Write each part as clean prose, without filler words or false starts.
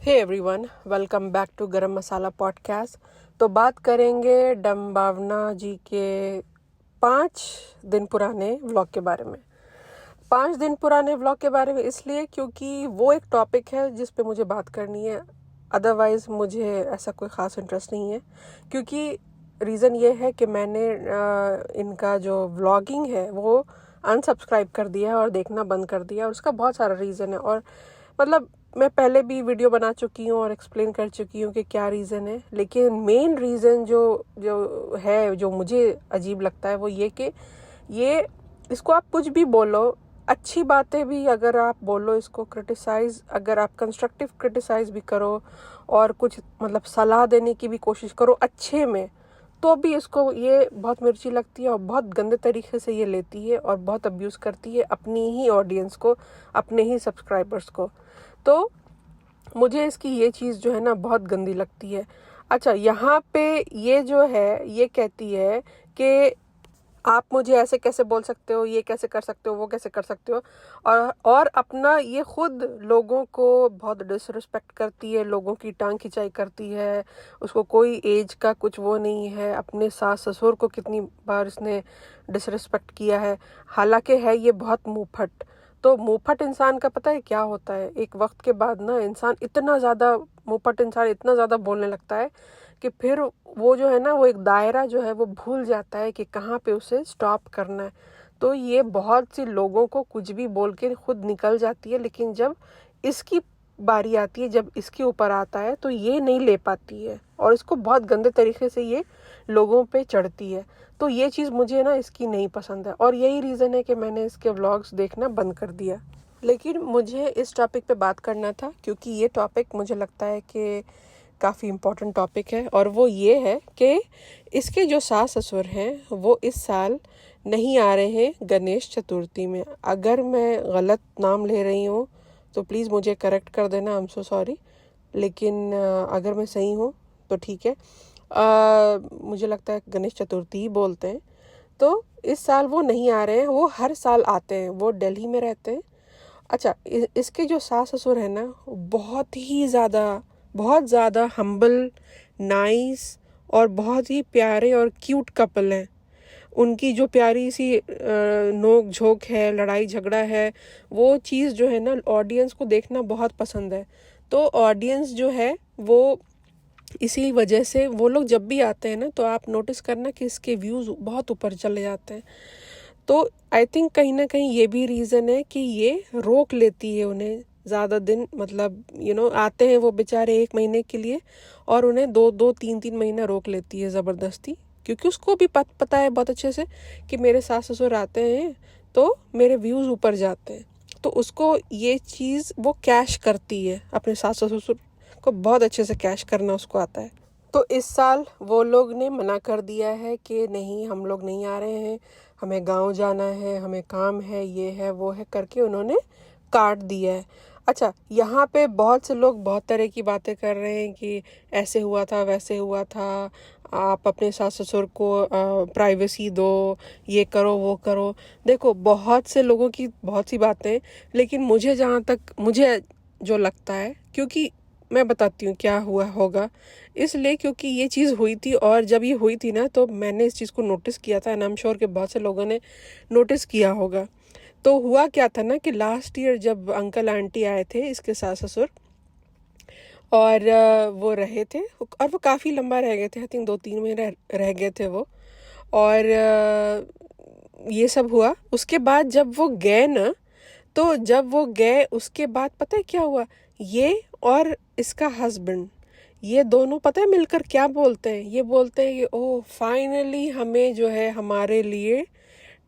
Hey everyone, welcome back to Garam Masala podcast. तो बात करेंगे डम्बावना जी के 5 दिन पुराने व्लॉग के बारे में। 5 दिन पुराने व्लॉग के बारे में इसलिए क्योंकि वो एक टॉपिक है जिस पे मुझे बात करनी है। अदरवाइज़ मुझे ऐसा कोई ख़ास इंटरेस्ट नहीं है, क्योंकि रीज़न ये है कि मैंने इनका जो व्लॉगिंग है वो अनसब्सक्राइब कर दिया है और देखना बंद कर दिया। और उसका बहुत सारा रीज़न है, और मतलब मैं पहले भी वीडियो बना चुकी हूँ और एक्सप्लेन कर चुकी हूँ कि क्या रीज़न है। लेकिन मेन रीज़न जो मुझे अजीब लगता है वो ये कि ये इसको आप कुछ भी बोलो, अच्छी बातें भी अगर आप बोलो, इसको क्रिटिसाइज़, अगर आप कंस्ट्रक्टिव क्रिटिसाइज़ भी करो और कुछ मतलब सलाह देने की भी कोशिश करो अच्छे में, तो भी इसको ये बहुत मिर्ची लगती है और बहुत गंदे तरीके से ये लेती है और बहुत अब्यूज़ करती है अपनी ही ऑडियंस को, अपने ही सब्सक्राइबर्स को। तो मुझे इसकी ये चीज़ जो है ना बहुत गंदी लगती है। अच्छा, यहाँ पे ये जो है ये कहती है कि आप मुझे ऐसे कैसे बोल सकते हो, ये कैसे कर सकते हो, वो कैसे कर सकते हो, और अपना ये खुद लोगों को बहुत डिसरिस्पेक्ट करती है, लोगों की टांग खिंचाई करती है। उसको कोई एज का कुछ वो नहीं है। अपने सास ससुर को कितनी बार इसने डिसरिस्पेक्ट किया है, हालांकि है ये बहुत मुंहफट। तो मुंहफट इंसान का पता है क्या होता है, एक वक्त के बाद ना इंसान इतना ज़्यादा मुंहफट इंसान इतना ज़्यादा बोलने लगता है कि फिर वो जो है ना वो एक दायरा जो है वो भूल जाता है कि कहाँ पे उसे स्टॉप करना है। तो ये बहुत सी लोगों को कुछ भी बोल के खुद निकल जाती है, लेकिन जब इसकी बारी आती है, जब इसके ऊपर आता है, तो ये नहीं ले पाती है और इसको बहुत गंदे तरीके से ये लोगों पे चढ़ती है। तो ये चीज़ मुझे ना इसकी नहीं पसंद है, और यही रीज़न है कि मैंने इसके व्लॉग्स देखना बंद कर दिया। लेकिन मुझे इस टॉपिक पे बात करना था क्योंकि ये टॉपिक मुझे लगता है कि काफ़ी इम्पोर्टेंट टॉपिक है, और वो ये है कि इसके जो सास ससुर हैं वो इस साल नहीं आ रहे हैं गणेश चतुर्थी में। अगर मैं गलत नाम ले रही हूँ तो प्लीज़ मुझे करेक्ट कर देना, आई एम सो सॉरी। लेकिन अगर मैं सही हूँ तो ठीक है। मुझे लगता है गणेश चतुर्थी ही बोलते हैं। तो इस साल वो नहीं आ रहे हैं, वो हर साल आते हैं, वो दिल्ली में रहते हैं। अच्छा, इसके जो सास ससुर हैं ना बहुत ज़्यादा हम्बल, नाइस और बहुत ही प्यारे और क्यूट कपल हैं। उनकी जो प्यारी सी नोक झोंक है, लड़ाई झगड़ा है, वो चीज़ जो है ना ऑडियंस को देखना बहुत पसंद है। तो ऑडियंस जो है वो इसी वजह से वो लोग जब भी आते हैं ना, तो आप नोटिस करना कि इसके व्यूज़ बहुत ऊपर चले जाते हैं। तो आई थिंक कहीं ना कहीं ये भी रीज़न है कि ये रोक लेती है उन्हें ज़्यादा दिन, मतलब आते हैं वो बेचारे 1 महीने के लिए, और उन्हें 2-3 महीना रोक लेती है ज़बरदस्ती, क्योंकि उसको भी पता है बहुत अच्छे से कि मेरे सास ससुर आते हैं तो मेरे व्यूज़ ऊपर जाते हैं। तो उसको ये चीज़ वो कैश करती है, अपने सास ससुर को बहुत अच्छे से कैश करना उसको आता है। तो इस साल वो लोग ने मना कर दिया है कि नहीं, हम लोग नहीं आ रहे हैं, हमें गांव जाना है, हमें काम है, ये है वो है करके उन्होंने काट दिया है। अच्छा, यहाँ पे बहुत से लोग बहुत तरह की बातें कर रहे हैं कि ऐसे हुआ था, वैसे हुआ था, आप अपने सास ससुर को प्राइवेसी दो, ये करो वो करो। देखो, बहुत से लोगों की बहुत सी बातें, लेकिन मुझे जहाँ तक मुझे जो लगता है, क्योंकि मैं बताती हूँ क्या हुआ होगा, इसलिए क्योंकि ये चीज़ हुई थी, और जब ये हुई थी ना तो मैंने इस चीज़ को नोटिस किया था, एंड आई एम श्योर कि बहुत से लोगों ने नोटिस किया होगा। तो हुआ क्या था ना कि लास्ट ईयर जब अंकल आंटी आए थे, इसके सास ससुर, और वो रहे थे, और वो काफ़ी लंबा रह गए थे, आई थिंक 2-3 महीने रह गए थे वो। और ये सब हुआ। उसके बाद जब वो गए ना, तो जब वो गए उसके बाद पता है क्या हुआ, ये और इसका हस्बैंड, ये दोनों पता है मिलकर क्या बोलते हैं, ये बोलते हैं कि ओह फाइनली हमें जो है हमारे लिए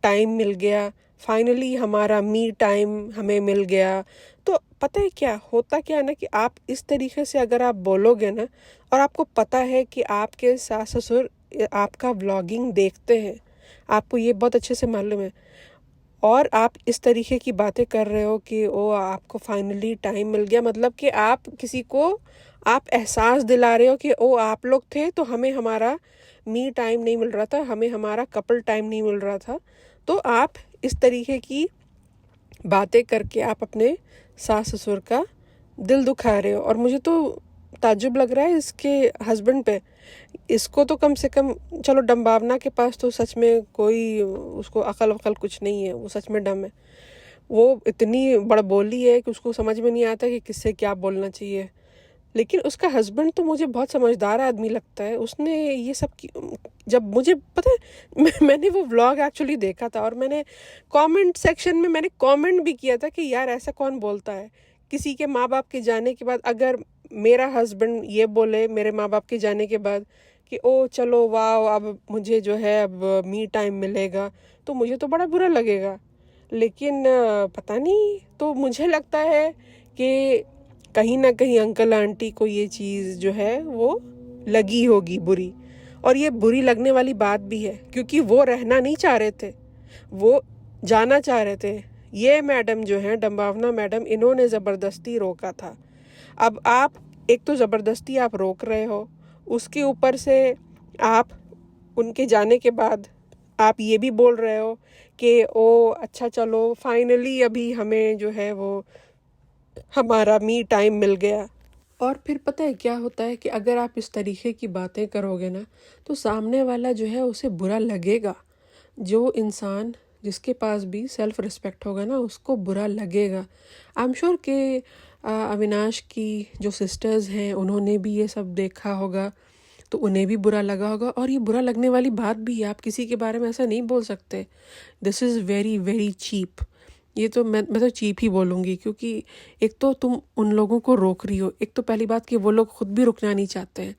टाइम मिल गया, फाइनली हमारा मी टाइम हमें मिल गया। तो पता है क्या होता, क्या है ना कि आप इस तरीके से अगर आप बोलोगे ना, और आपको पता है कि आपके सास ससुर आपका व्लॉगिंग देखते हैं, आपको ये बहुत अच्छे से मालूम है, और आप इस तरीके की बातें कर रहे हो कि ओ आपको फाइनली टाइम मिल गया, मतलब कि आप किसी को आप एहसास दिला रहे हो कि ओ आप लोग थे तो हमें हमारा मी टाइम नहीं मिल रहा था, हमें हमारा कपल टाइम नहीं मिल रहा था। तो आप इस तरीके की बातें करके आप अपने सास ससुर का दिल दुखा रहे हो। और मुझे तो ताज्जुब लग रहा है इसके हस्बैंड पे। इसको तो कम से कम, चलो डम्बावना के पास तो सच में कोई उसको अकल वकल कुछ नहीं है, वो सच में डम है। वो इतनी बड़बोली है कि उसको समझ में नहीं आता कि किससे क्या बोलना चाहिए। लेकिन उसका हस्बैंड तो मुझे बहुत समझदार आदमी लगता है। उसने ये सब जब मुझे पता है मैंने वो व्लॉग एक्चुअली देखा था, और मैंने कमेंट सेक्शन में मैंने कमेंट भी किया था कि यार ऐसा कौन बोलता है किसी के माँ बाप के जाने के बाद। अगर मेरा हस्बैंड ये बोले मेरे माँ बाप के जाने के बाद कि ओ चलो वाह अब मुझे जो है अब मी टाइम मिलेगा, तो मुझे तो बड़ा बुरा लगेगा। लेकिन पता नहीं, तो मुझे लगता है कि कहीं ना कहीं अंकल आंटी को ये चीज़ जो है वो लगी होगी बुरी। और ये बुरी लगने वाली बात भी है, क्योंकि वो रहना नहीं चाह रहे थे, वो जाना चाह रहे थे। ये मैडम जो है डम्बावना मैडम, इन्होंने ज़बरदस्ती रोका था। अब आप एक तो ज़बरदस्ती आप रोक रहे हो, उसके ऊपर से आप उनके जाने के बाद आप ये भी बोल रहे हो कि ओ अच्छा चलो फाइनली अभी हमें जो है वो हमारा मी टाइम मिल गया। और फिर पता है क्या होता है कि अगर आप इस तरीके की बातें करोगे ना, तो सामने वाला जो है उसे बुरा लगेगा। जो इंसान जिसके पास भी सेल्फ रिस्पेक्ट होगा ना, उसको बुरा लगेगा। आई एम श्योर कि अविनाश की जो सिस्टर्स हैं उन्होंने भी ये सब देखा होगा, तो उन्हें भी बुरा लगा होगा। और ये बुरा लगने वाली बात भी है, आप किसी के बारे में ऐसा नहीं बोल सकते। This is very very cheap. ये तो मैं तो चीप ही बोलूँगी, क्योंकि एक तो तुम उन लोगों को रोक रही हो। एक तो पहली बात कि वो लोग खुद भी रुकना नहीं चाहते हैं,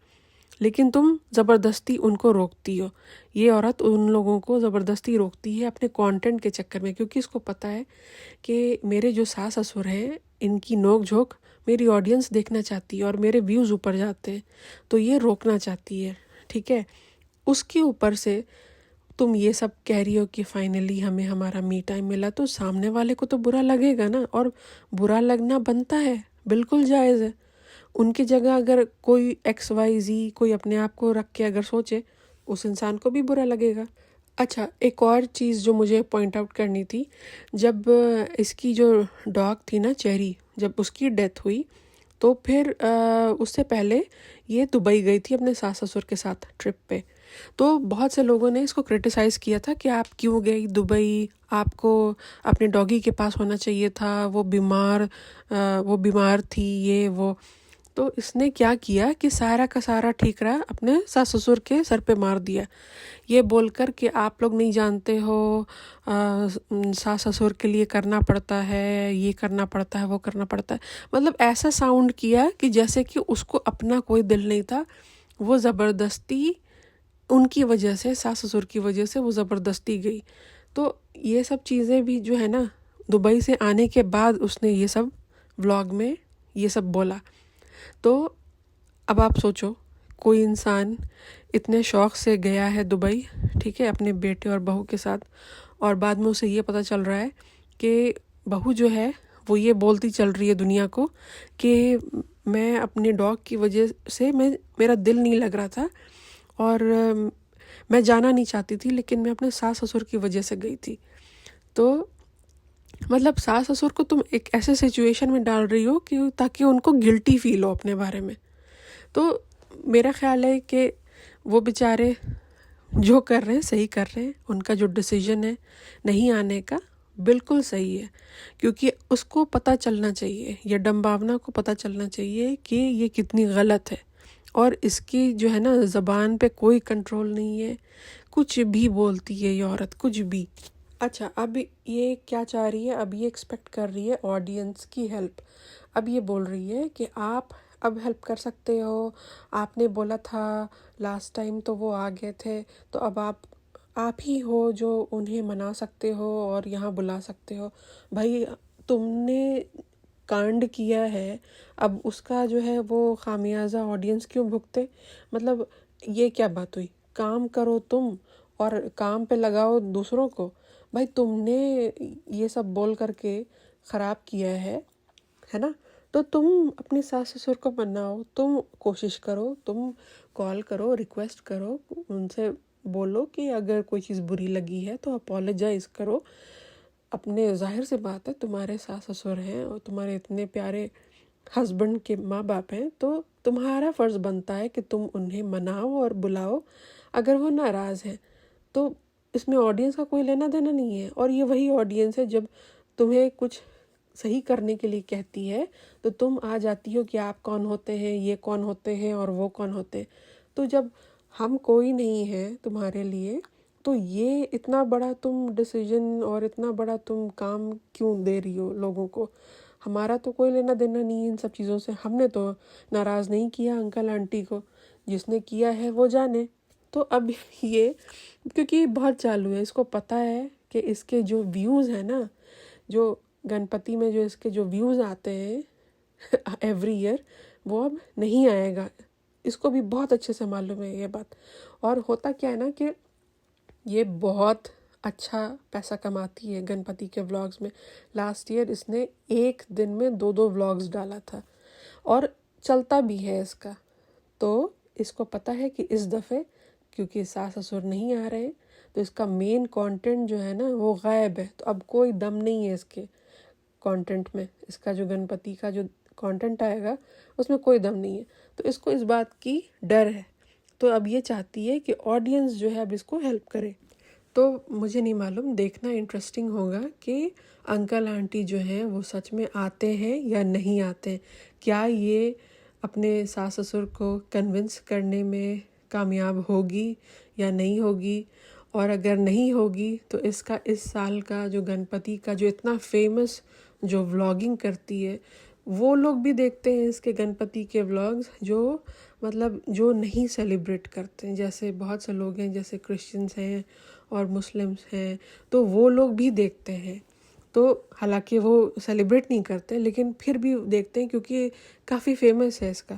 लेकिन तुम ज़बरदस्ती उनको रोकती हो। ये औरत उन लोगों को ज़बरदस्ती रोकती है अपने कंटेंट के चक्कर में, क्योंकि इसको पता है कि मेरे जो सास ससुर हैं इनकी नोक झोंक मेरी ऑडियंस देखना चाहती है और मेरे व्यूज़ ऊपर जाते हैं, तो ये रोकना चाहती है। ठीक है, उसके ऊपर से तुम ये सब कह रही हो कि फाइनली हमें हमारा मी टाइम मिला, तो सामने वाले को तो बुरा लगेगा ना। और बुरा लगना बनता है, बिल्कुल जायज़ है। उनकी जगह अगर कोई XYZ कोई अपने आप को रख के अगर सोचे, उस इंसान को भी बुरा लगेगा। अच्छा, एक और चीज़ जो मुझे पॉइंट आउट करनी थी, जब इसकी जो डॉग थी ना चेरी, जब उसकी डेथ हुई, तो फिर उससे पहले ये दुबई गई थी अपने सास ससुर के साथ ट्रिप पे। तो बहुत से लोगों ने इसको क्रिटिसाइज़ किया था कि आप क्यों गई दुबई, आपको अपने डॉगी के पास होना चाहिए था, वो बीमार थी, ये वो। तो इसने क्या किया कि सारा का सारा ठीकरा अपने सास ससुर के सर पे मार दिया, ये बोलकर कि आप लोग नहीं जानते हो, सास ससुर के लिए करना पड़ता है, ये करना पड़ता है, वो करना पड़ता है। मतलब ऐसा साउंड किया कि जैसे कि उसको अपना कोई दिल नहीं था। वो ज़बरदस्ती उनकी वजह से, सास ससुर की वजह से वो ज़बरदस्ती गई। तो ये सब चीज़ें भी जो है ना, दुबई से आने के बाद उसने ये सब व्लॉग में ये सब बोला। तो अब आप सोचो, कोई इंसान इतने शौक़ से गया है दुबई, ठीक है, अपने बेटे और बहू के साथ, और बाद में उसे ये पता चल रहा है कि बहू जो है वो ये बोलती चल रही है दुनिया को कि मैं अपने डॉग की वजह से मेरा दिल नहीं लग रहा था और मैं जाना नहीं चाहती थी, लेकिन मैं अपने सास ससुर की वजह से गई थी। तो मतलब सास ससुर को तुम एक ऐसे सिचुएशन में डाल रही हो कि ताकि उनको गिल्टी फील हो अपने बारे में। तो मेरा ख्याल है कि वो बेचारे जो कर रहे हैं सही कर रहे हैं। उनका जो डिसीजन है नहीं आने का, बिल्कुल सही है, क्योंकि उसको पता चलना चाहिए, ये डम्बावना को पता चलना चाहिए कि ये कितनी गलत है। और इसकी जो है ना ज़बान पे कोई कंट्रोल नहीं है, कुछ भी बोलती है ये औरत, कुछ भी। अच्छा, अब ये क्या चाह रही है, अब ये एक्सपेक्ट कर रही है ऑडियंस की हेल्प। अब ये बोल रही है कि आप अब हेल्प कर सकते हो, आपने बोला था लास्ट टाइम तो वो आ गए थे, तो अब आप ही हो जो उन्हें मना सकते हो और यहाँ बुला सकते हो। भाई तुमने कांड किया है, अब उसका जो है वो खामियाजा ऑडियंस क्यों भुगते? मतलब ये क्या बात हुई? काम करो तुम और काम पे लगाओ दूसरों को। भाई तुमने ये सब बोल करके ख़राब किया है ना? तो तुम अपनी सास ससुर को मनाओ, तुम कोशिश करो, तुम कॉल करो, रिक्वेस्ट करो, उनसे बोलो कि अगर कोई चीज़ बुरी लगी है तो अपोलोजाइज़ करो। अपने ज़ाहिर सी बात है, तुम्हारे सास ससुर हैं और तुम्हारे इतने प्यारे हस्बैंड के माँ बाप हैं तो तुम्हारा फ़र्ज़ बनता है कि तुम उन्हें मनाओ और बुलाओ। अगर वो नाराज़ हैं तो इसमें ऑडियंस का कोई लेना देना नहीं है। और ये वही ऑडियंस है जब तुम्हें कुछ सही करने के लिए कहती है तो तुम आ जाती हो कि आप कौन होते हैं, ये कौन होते हैं और वो कौन होते हैं। तो जब हम कोई नहीं है तुम्हारे लिए तो ये इतना बड़ा तुम डिसीजन और इतना बड़ा तुम काम क्यों दे रही हो लोगों को। हमारा तो कोई लेना देना नहीं है इन सब चीज़ों से। हमने तो नाराज़ नहीं किया अंकल आंटी को, जिसने किया है वो जाने। तो अब ये क्योंकि बहुत चालू है, इसको पता है कि इसके जो व्यूज़ हैं ना, जो गणपति में जो इसके जो व्यूज़ आते हैं एवरी ईयर, वो अब नहीं आएगा। इसको भी बहुत अच्छे से मालूम है ये बात। और होता क्या है ना कि ये बहुत अच्छा पैसा कमाती है गणपति के व्लॉग्स में। लास्ट ईयर इसने एक दिन में 2 व्लॉग्स डाला था और चलता भी है इसका। तो इसको पता है कि इस दफ़े क्योंकि सास ससुर नहीं आ रहे हैं तो इसका मेन कंटेंट जो है ना वो गायब है। तो अब कोई दम नहीं है इसके कंटेंट में। इसका जो गणपति का जो कंटेंट आएगा उसमें कोई दम नहीं है। तो इसको इस बात की डर है। तो अब ये चाहती है कि ऑडियंस जो है अब इसको हेल्प करे। तो मुझे नहीं मालूम, देखना इंटरेस्टिंग होगा कि अंकल आंटी जो हैं वो सच में आते हैं या नहीं आते हैं। क्या ये अपने सास ससुर को कन्विंस करने में कामयाब होगी या नहीं होगी। और अगर नहीं होगी तो इसका इस साल का जो गणपति का जो इतना फेमस जो व्लॉगिंग करती है वो लोग भी देखते हैं इसके गणपति के व्लॉग्स, जो मतलब जो नहीं सेलिब्रेट करते हैं। जैसे बहुत से लोग हैं, जैसे क्रिश्चियंस हैं और मुस्लिम्स हैं, तो वो लोग भी देखते हैं। तो हालांकि वो सेलिब्रेट नहीं करते लेकिन फिर भी देखते हैं क्योंकि काफ़ी फेमस है इसका।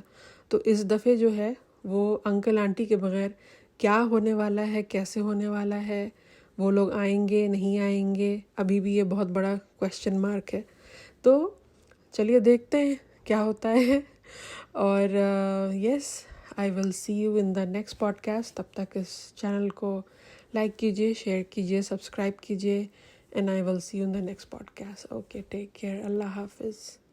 तो इस दफ़े जो है वो अंकल आंटी के बगैर क्या होने वाला है, कैसे होने वाला है, वो लोग आएंगे नहीं आएंगे, अभी भी ये बहुत बड़ा क्वेश्चन मार्क है। तो चलिए देखते हैं क्या होता है। और yes, I will see you in the next podcast. तब तक इस चैनल को लाइक कीजिए, शेयर कीजिए, सब्सक्राइब कीजिए, and I will see you in the next podcast. Okay, take care, अल्लाह हाफिज़।